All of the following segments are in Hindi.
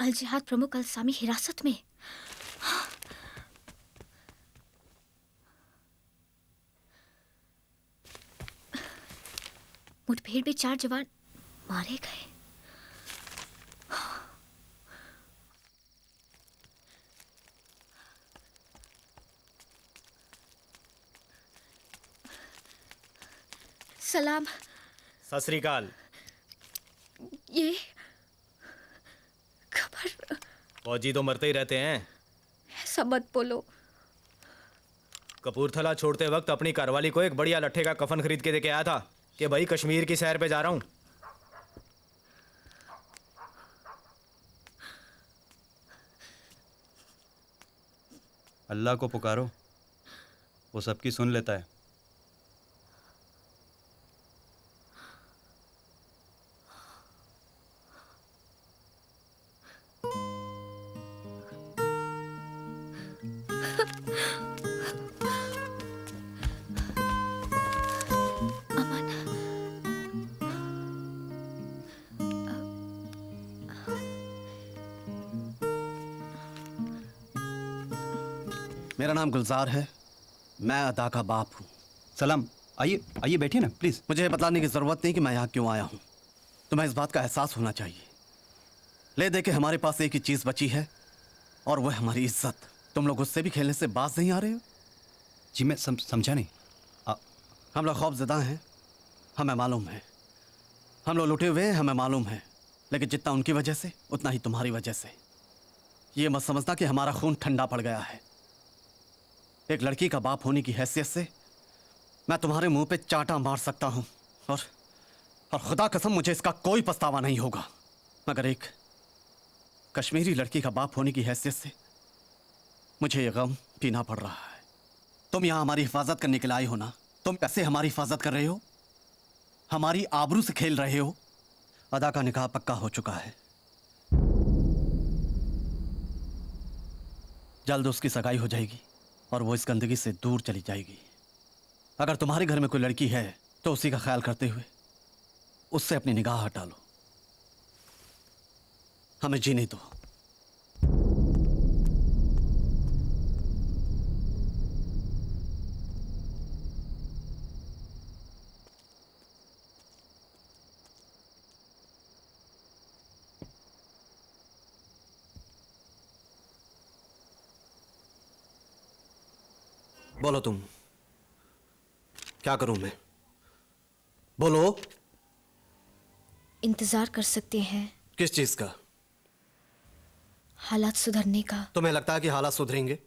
अल जिहाद प्रमुख अल सामी हिरासत में। मुठभेड़ में 4 जवान मारे गए। सलाम। सत श्री अकाल। ये खबर। फौजी तो मरते ही रहते हैं। ऐसा मत बोलो। कपूरथला छोड़ते वक्त अपनी कारवाली को एक बढ़िया लट्ठे का कफन खरीद के दे के आया था कि भाई कश्मीर की सैर पे जा रहा हूं। अल्लाह को पुकारो, वो सबकी सुन लेता है। मेरा नाम गुलजार है, मैं अदा का बाप हूँ। सलाम। आइए आइए, बैठिए ना प्लीज। मुझे बताने की जरूरत नहीं कि मैं यहाँ क्यों आया हूँ। तुम्हें इस बात का एहसास होना चाहिए। ले दे के हमारे पास एक ही चीज बची है और वह हमारी इज्जत। तुम लोग उससे भी खेलने से बाज नहीं आ रहे हो। जी मैं समझा नहीं। हम लोग खौफजदा हैं, हमें मालूम है। हम लोग लुटे हुए हैं, हमें मालूम है। लेकिन जितना उनकी वजह से उतना ही तुम्हारी वजह से। ये मत समझना कि हमारा खून ठंडा पड़ गया है। एक लड़की का बाप होने की हैसियत से मैं तुम्हारे मुंह पे चांटा मार सकता हूं और खुदा कसम मुझे इसका कोई पछतावा नहीं होगा। मगर एक कश्मीरी लड़की का बाप होने की हैसियत से मुझे ये गम पीना पड़ रहा है। तुम यहां हमारी हिफाजत करने के लिए आए हो ना। तुम कैसे हमारी हिफाजत कर रहे हो? हमारी आबरू से खेल रहे हो। अदा का निकाह पक्का हो चुका है, जल्द उसकी सगाई हो जाएगी और वो इस गंदगी से दूर चली जाएगी। अगर तुम्हारे घर में कोई लड़की है तो उसी का ख्याल करते हुए उससे अपनी निगाह हटा लो। हमें जीने दो। बोलो तुम, क्या करूं मैं? बोलो। इंतजार कर सकते हैं किस चीज का? हालात सुधरने का। तुम्हें लगता है कि हालात सुधरेंगे?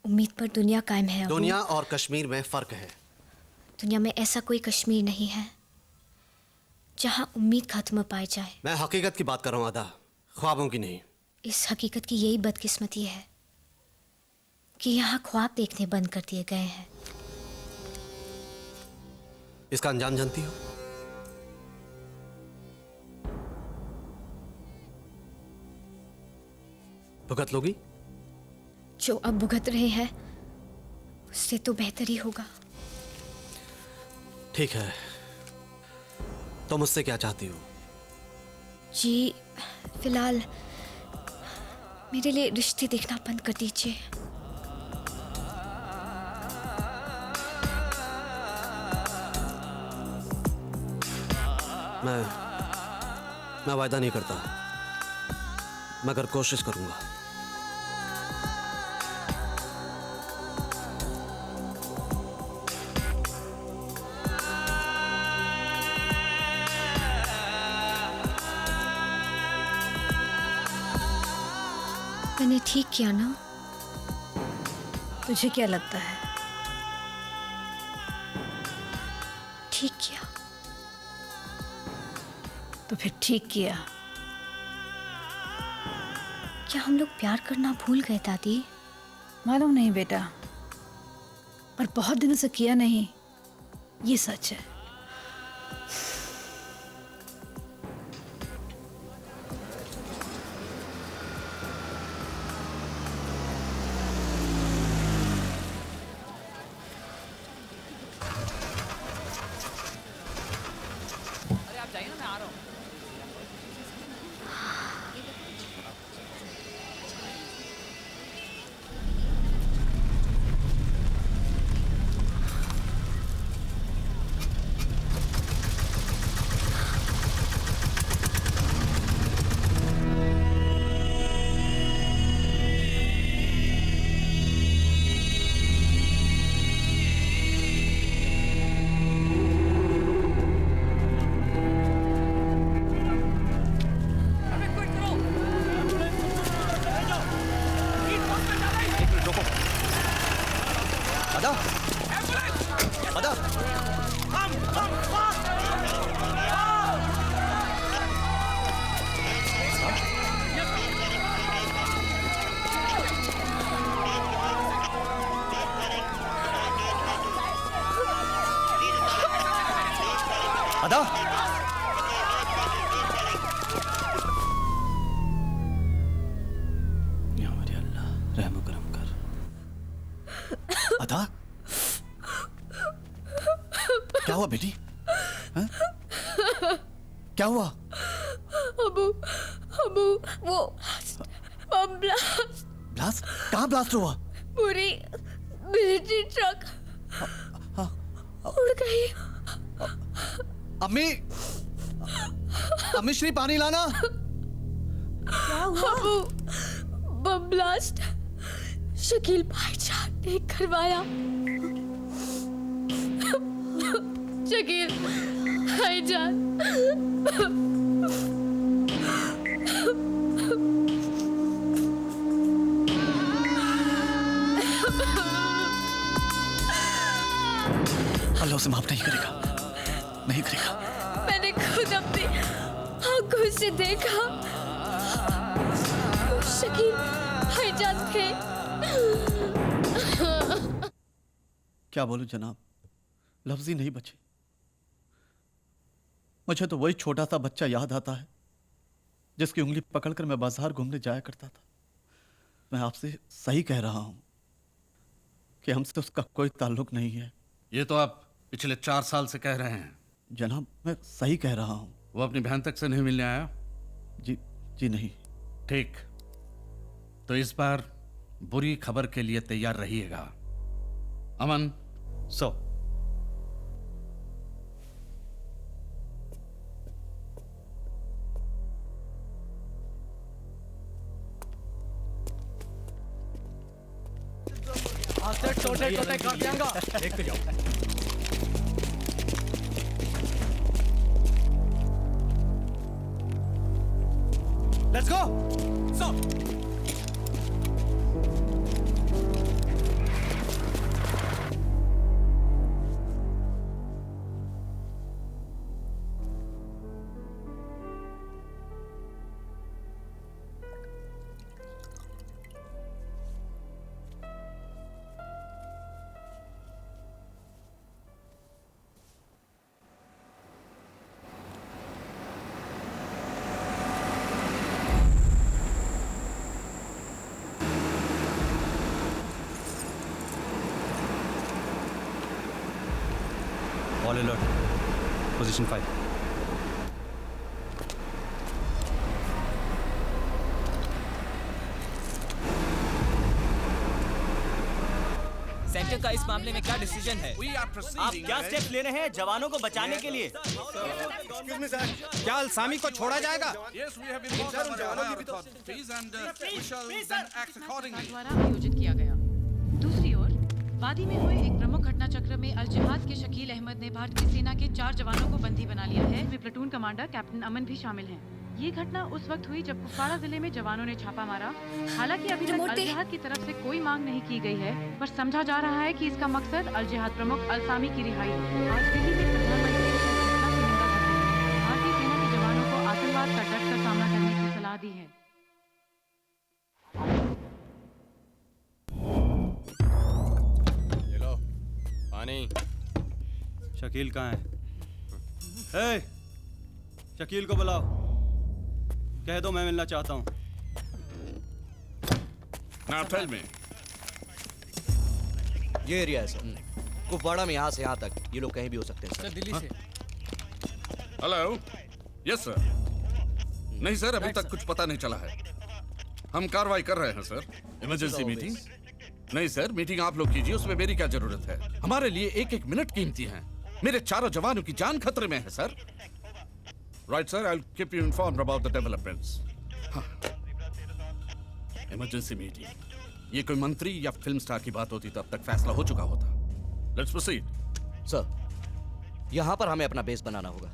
उम्मीद पर दुनिया कायम है। दुनिया और कश्मीर में फर्क है। दुनिया में ऐसा कोई कश्मीर नहीं है जहां उम्मीद खत्म पाई जाए। मैं हकीकत की बात कर रहा हूं अदा, ख्वाबों की नहीं। इस हकीकत की यही बदकिस्मती है कि यहाँ ख्वाब देखने बंद कर दिए गए हैं। इसका अंजाम जानती हो? भुगत लोगी? जो अब भुगत रहे हैं उससे तो बेहतर ही होगा। ठीक है, तुम मुझसे क्या चाहती हो? जी फिलहाल मेरे लिए रिश्ते देखना बंद कर दीजिए। मैं वायदा नहीं करता, मगर कोशिश करूंगा। मैंने ठीक किया ना? तुझे क्या लगता है? ठीक किया। तो फिर ठीक किया। क्या हम लोग प्यार करना भूल गए दादी? मालूम नहीं बेटा, पर बहुत दिनों से किया नहीं, ये सच है। क्या हुआ? अबू अबू वो बम ब्लास्ट, ब्लास्ट? कहाँ ब्लास्ट हुआ? पूरी मिलिट्री ट्रक उड़ गई। अम्मी, अम्मी श्री पानी लाना। अबू बम ब्लास्ट शकील भाईजान ने करवाया। शकील भाईजान अल्लाह उसे माफ नहीं करेगा, नहीं करेगा। मैंने खुद अपनी आंखों से देखा, वो शकील भाईजान थे। क्या बोलूं जनाब, लफ्ज ही नहीं बचे। मुझे तो वही छोटा सा बच्चा याद आता है जिसकी उंगली पकड़कर मैं बाजार घूमने जाया करता था। मैं आपसे सही कह रहा हूं कि हमसे उसका कोई ताल्लुक नहीं है। ये तो आप पिछले 4 साल से कह रहे हैं। जनाब मैं सही कह रहा हूं। वो अपनी बहन तक से नहीं मिलने आया? जी नहीं। ठीक, तो इस बार बुरी खबर के लिए तैयार रहिएगा। अमन, सो टोटे टोटे कर दियांगा। देखते जाओ। Let's go. All alert, position 5। Centre का इस मामले में क्या डिसीजन है? आप क्या स्टेप ले रहे हैं जवानों को बचाने के लिए? क्या अलसामी को छोड़ा जाएगा? द्वारा आयोजित किया गया। दूसरी ओर वादी में हुए एक प्रमुख घटना चक्र में अल जिहाद के शकील अहमद ने भारतीय सेना के 4 जवानों को बंदी बना लिया है। वे प्लेटून कमांडर कैप्टन अमन भी शामिल हैं। ये घटना उस वक्त हुई जब कुपवाड़ा जिले में जवानों ने छापा मारा। हालांकि अभी तक अल जिहाद की तरफ से कोई मांग नहीं की गई है, पर समझा जा रहा है कि इसका मकसद अल जिहाद प्रमुख अलसामी की रिहाई है। आज दिल्ली में प्रधानमंत्री ने इस घटना की निंदा करते हुए भारतीय सेना के जवानों को आतंकवाद का डट कर सामना करने की सलाह दी है। शकील कहाँ है? शकील को बुलाओ, कह दो मैं मिलना चाहता हूँ। Now tell me. ये एरिया है सर, कुपवाड़ा में यहाँ से यहाँ तक ये लोग कहीं भी हो सकते हैं सर। दिल्ली से। Hello, yes sir. नहीं सर, अभी तक कुछ पता नहीं चला है। हम कार्रवाई कर रहे हैं सर। Emergency meeting? नहीं सर, मीटिंग आप लोग कीजिए, उसमें मेरी क्या जरूरत है? हमारे लिए एक एक मिनट कीमती है। मेरे 4 जवानों की जान खतरे में है sir. Right sir, I will keep you informed about the developments. Emergency meeting, ये कोई मंत्री या फिल्म स्टार की बात होती तो अब तक फैसला हो चुका होता। Let's proceed. सर, यहाँ पर हमें अपना बेस बनाना होगा।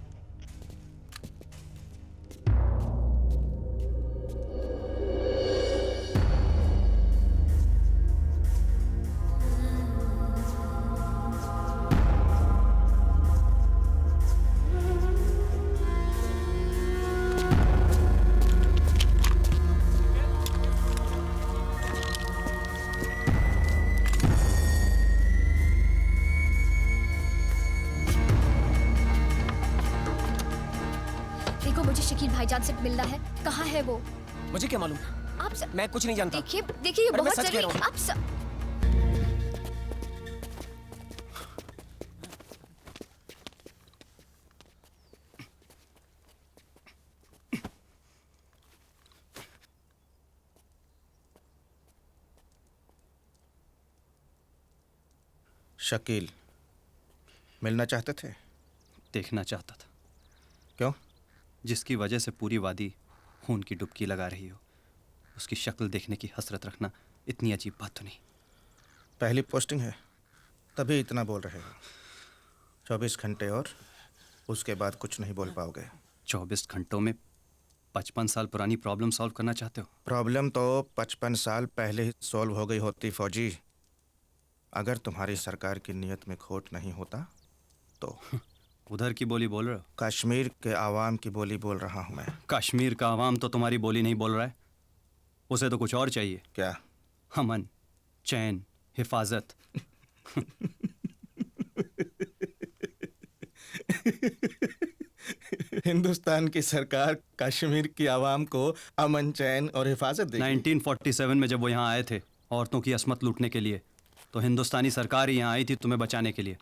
भाईजान से मिलना है। कहाँ है वो? मुझे क्या मालूम? मैं कुछ नहीं जानता। देखिए देखिए, ये बहुत सच कह रहा हूँ। आप शकील मिलना चाहते थे? देखना चाहता था। क्यों? जिसकी वजह से पूरी वादी खून की डुबकी लगा रही हो, उसकी शक्ल देखने की हसरत रखना इतनी अजीब बात तो नहीं। पहली पोस्टिंग है तभी इतना बोल रहे हो। 24 घंटे और उसके बाद कुछ नहीं बोल पाओगे। 24 घंटों में 55 साल पुरानी प्रॉब्लम सॉल्व करना चाहते हो? प्रॉब्लम तो 55 साल पहले ही सॉल्व हो गई होती फौजी, अगर तुम्हारी सरकार की नीयत में खोट नहीं होता तो। उधर की बोली बोल रहे हो? कश्मीर के आवाम की बोली बोल रहा हूँ मैं। कश्मीर का आवाम तो तुम्हारी बोली नहीं बोल रहा है, उसे तो कुछ और चाहिए। क्या? अमन, चैन, हिफाजत। हिंदुस्तान की सरकार कश्मीर की आवाम को अमन, चैन और हिफाजत देगी। 1947 में जब वो यहाँ आए थे औरतों की असमत लूटने के लिए, तो हिंदुस्तानी सरकार ही यहाँ आई थी तुम्हें बचाने के लिए।